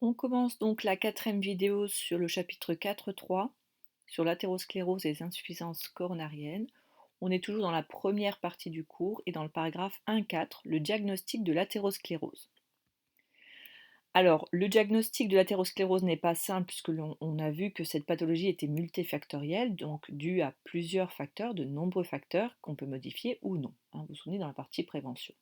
On commence donc la quatrième vidéo sur le chapitre 4.3, sur l'athérosclérose et les insuffisances coronariennes. On est toujours dans la première partie du cours et dans le paragraphe 1.4, le diagnostic de l'athérosclérose. Alors, le diagnostic de l'athérosclérose n'est pas simple puisque l'on a vu que cette pathologie était multifactorielle, donc due à plusieurs facteurs, de nombreux facteurs qu'on peut modifier ou non. Vous vous souvenez dans la partie prévention.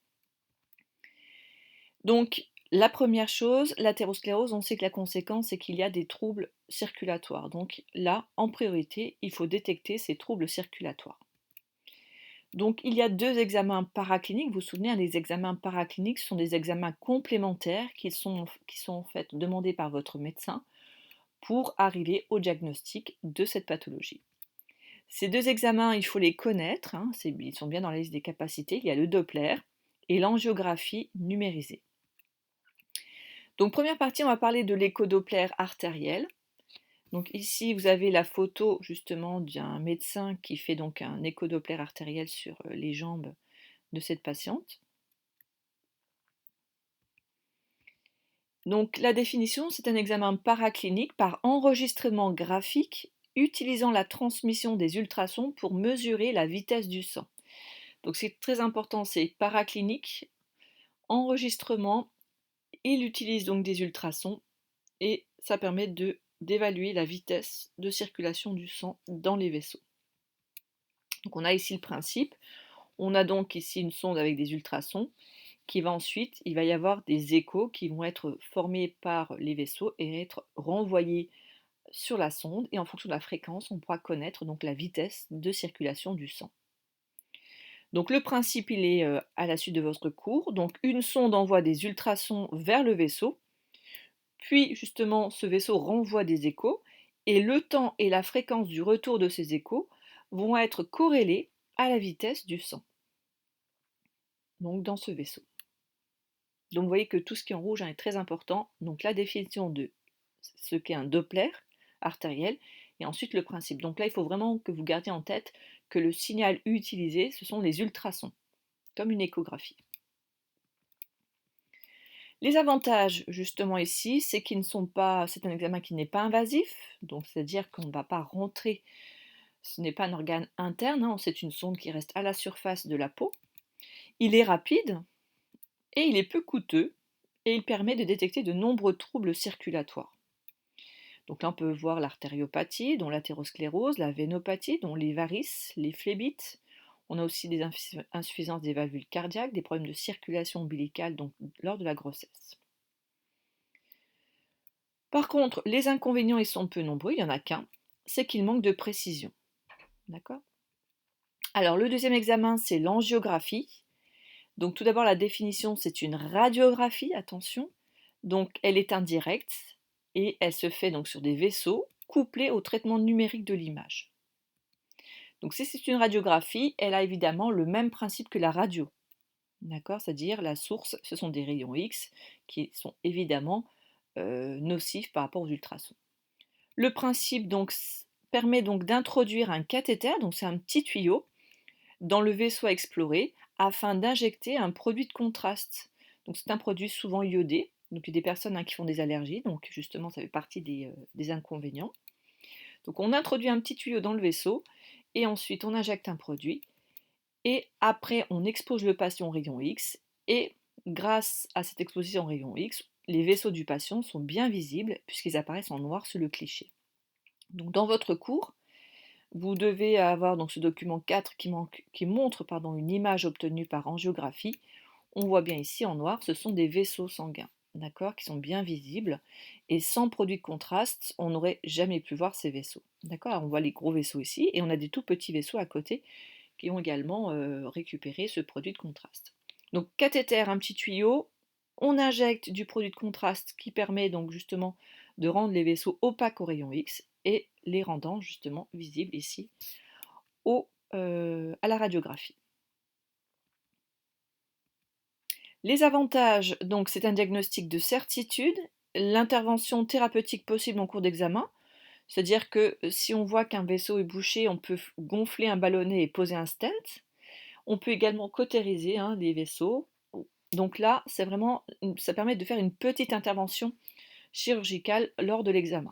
Donc, la première chose, l'athérosclérose, on sait que la conséquence, c'est qu'il y a des troubles circulatoires. Donc là, en priorité, il faut détecter ces troubles circulatoires. Donc, il y a deux examens paracliniques. Vous vous souvenez, les examens paracliniques sont des examens complémentaires qui sont en fait demandés par votre médecin pour arriver au diagnostic de cette pathologie. Ces deux examens, il faut les connaître, ils sont bien dans la liste des capacités. Il y a le Doppler et l'angiographie numérisée. Donc première partie, on va parler de l'écho-Doppler artériel. Donc ici, vous avez la photo justement d'un médecin qui fait donc un écho-Doppler artériel sur les jambes de cette patiente. Donc la définition, c'est un examen paraclinique par enregistrement graphique utilisant la transmission des ultrasons pour mesurer la vitesse du sang. Donc c'est très important, c'est paraclinique, enregistrement, il utilise donc des ultrasons et ça permet d'évaluer la vitesse de circulation du sang dans les vaisseaux. Donc on a ici le principe, on a donc ici une sonde avec des ultrasons qui va ensuite, il va y avoir des échos qui vont être formés par les vaisseaux et être renvoyés sur la sonde et en fonction de la fréquence, on pourra connaître donc la vitesse de circulation du sang. Donc le principe, il est à la suite de votre cours. Donc une sonde envoie des ultrasons vers le vaisseau, puis justement ce vaisseau renvoie des échos, et le temps et la fréquence du retour de ces échos vont être corrélés à la vitesse du sang, donc dans ce vaisseau. Donc vous voyez que tout ce qui est en rouge est très important. Donc la définition de ce qu'est un Doppler artériel, et ensuite le principe. Donc là, il faut vraiment que vous gardiez en tête que le signal utilisé, ce sont les ultrasons, comme une échographie. Les avantages, justement ici, c'est qu'ils ne sont pas, c'est un examen qui n'est pas invasif, donc c'est-à-dire qu'on ne va pas rentrer, ce n'est pas un organe interne, c'est une sonde qui reste à la surface de la peau. Il est rapide et il est peu coûteux et il permet de détecter de nombreux troubles circulatoires. Donc là, on peut voir l'artériopathie, dont l'athérosclérose, la vénopathie, dont les varices, les phlébites. On a aussi des insuffisances des valvules cardiaques, des problèmes de circulation ombilicale donc, lors de la grossesse. Par contre, les inconvénients, ils sont peu nombreux, il n'y en a qu'un, c'est qu'il manque de précision. D'accord ? Alors, le deuxième examen, c'est l'angiographie. Donc, tout d'abord, la définition, c'est une radiographie, attention. Donc, elle est indirecte et elle se fait donc sur des vaisseaux couplés au traitement numérique de l'image. Donc, si c'est une radiographie, elle a évidemment le même principe que la radio. D'accord ? C'est-à-dire, la source, ce sont des rayons X qui sont évidemment nocifs par rapport aux ultrasons. Le principe donc permet donc d'introduire un cathéter, donc c'est un petit tuyau, dans le vaisseau à explorer afin d'injecter un produit de contraste. Donc c'est un produit souvent iodé, donc il y a des personnes qui font des allergies, donc justement ça fait partie des inconvénients. Donc on introduit un petit tuyau dans le vaisseau et ensuite on injecte un produit et après on expose le patient aux rayons X et grâce à cette exposition aux rayons X, les vaisseaux du patient sont bien visibles puisqu'ils apparaissent en noir sur le cliché. Donc dans votre cours, vous devez avoir donc ce document 4 qui montre une image obtenue par angiographie. On voit bien ici en noir, ce sont des vaisseaux sanguins, d'accord, qui sont bien visibles. Et sans produit de contraste, on n'aurait jamais pu voir ces vaisseaux. D'accord, on voit les gros vaisseaux ici et on a des tout petits vaisseaux à côté qui ont également récupéré ce produit de contraste. Donc cathéter, un petit tuyau, on injecte du produit de contraste qui permet donc justement de rendre les vaisseaux opaques aux rayons X et les rendant justement visibles ici à la radiographie. Les avantages, donc c'est un diagnostic de certitude, l'intervention thérapeutique possible en cours d'examen, c'est-à-dire que si on voit qu'un vaisseau est bouché, on peut gonfler un ballonnet et poser un stent. On peut également cautériser les vaisseaux. Donc là, ça permet de faire une petite intervention chirurgicale lors de l'examen.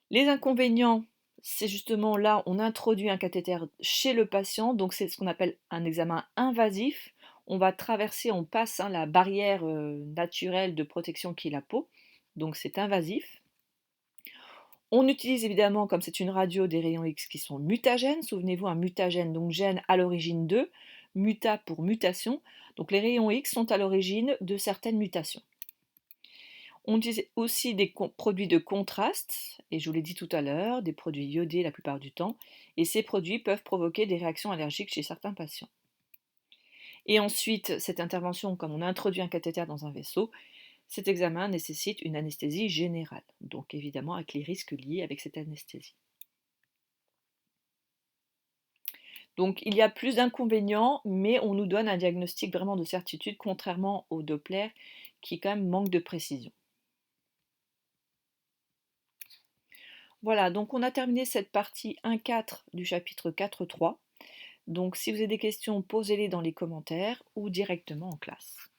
Les inconvénients, c'est justement là, on introduit un cathéter chez le patient, donc c'est ce qu'on appelle un examen invasif. On va traverser, on passe la barrière naturelle de protection qui est la peau, donc c'est invasif. On utilise évidemment, comme c'est une radio, des rayons X qui sont mutagènes. Souvenez-vous, un mutagène, donc gène à l'origine de, muta pour mutation. Donc les rayons X sont à l'origine de certaines mutations. On utilise aussi des produits de contraste, et je vous l'ai dit tout à l'heure, des produits iodés la plupart du temps, et ces produits peuvent provoquer des réactions allergiques chez certains patients. Et ensuite, cette intervention, comme on introduit un cathéter dans un vaisseau, cet examen nécessite une anesthésie générale, donc évidemment avec les risques liés avec cette anesthésie. Donc il y a plus d'inconvénients, mais on nous donne un diagnostic vraiment de certitude, contrairement au Doppler, qui quand même manque de précision. Voilà, donc on a terminé cette partie 1.4 du chapitre 4.3. Donc si vous avez des questions, posez-les dans les commentaires ou directement en classe.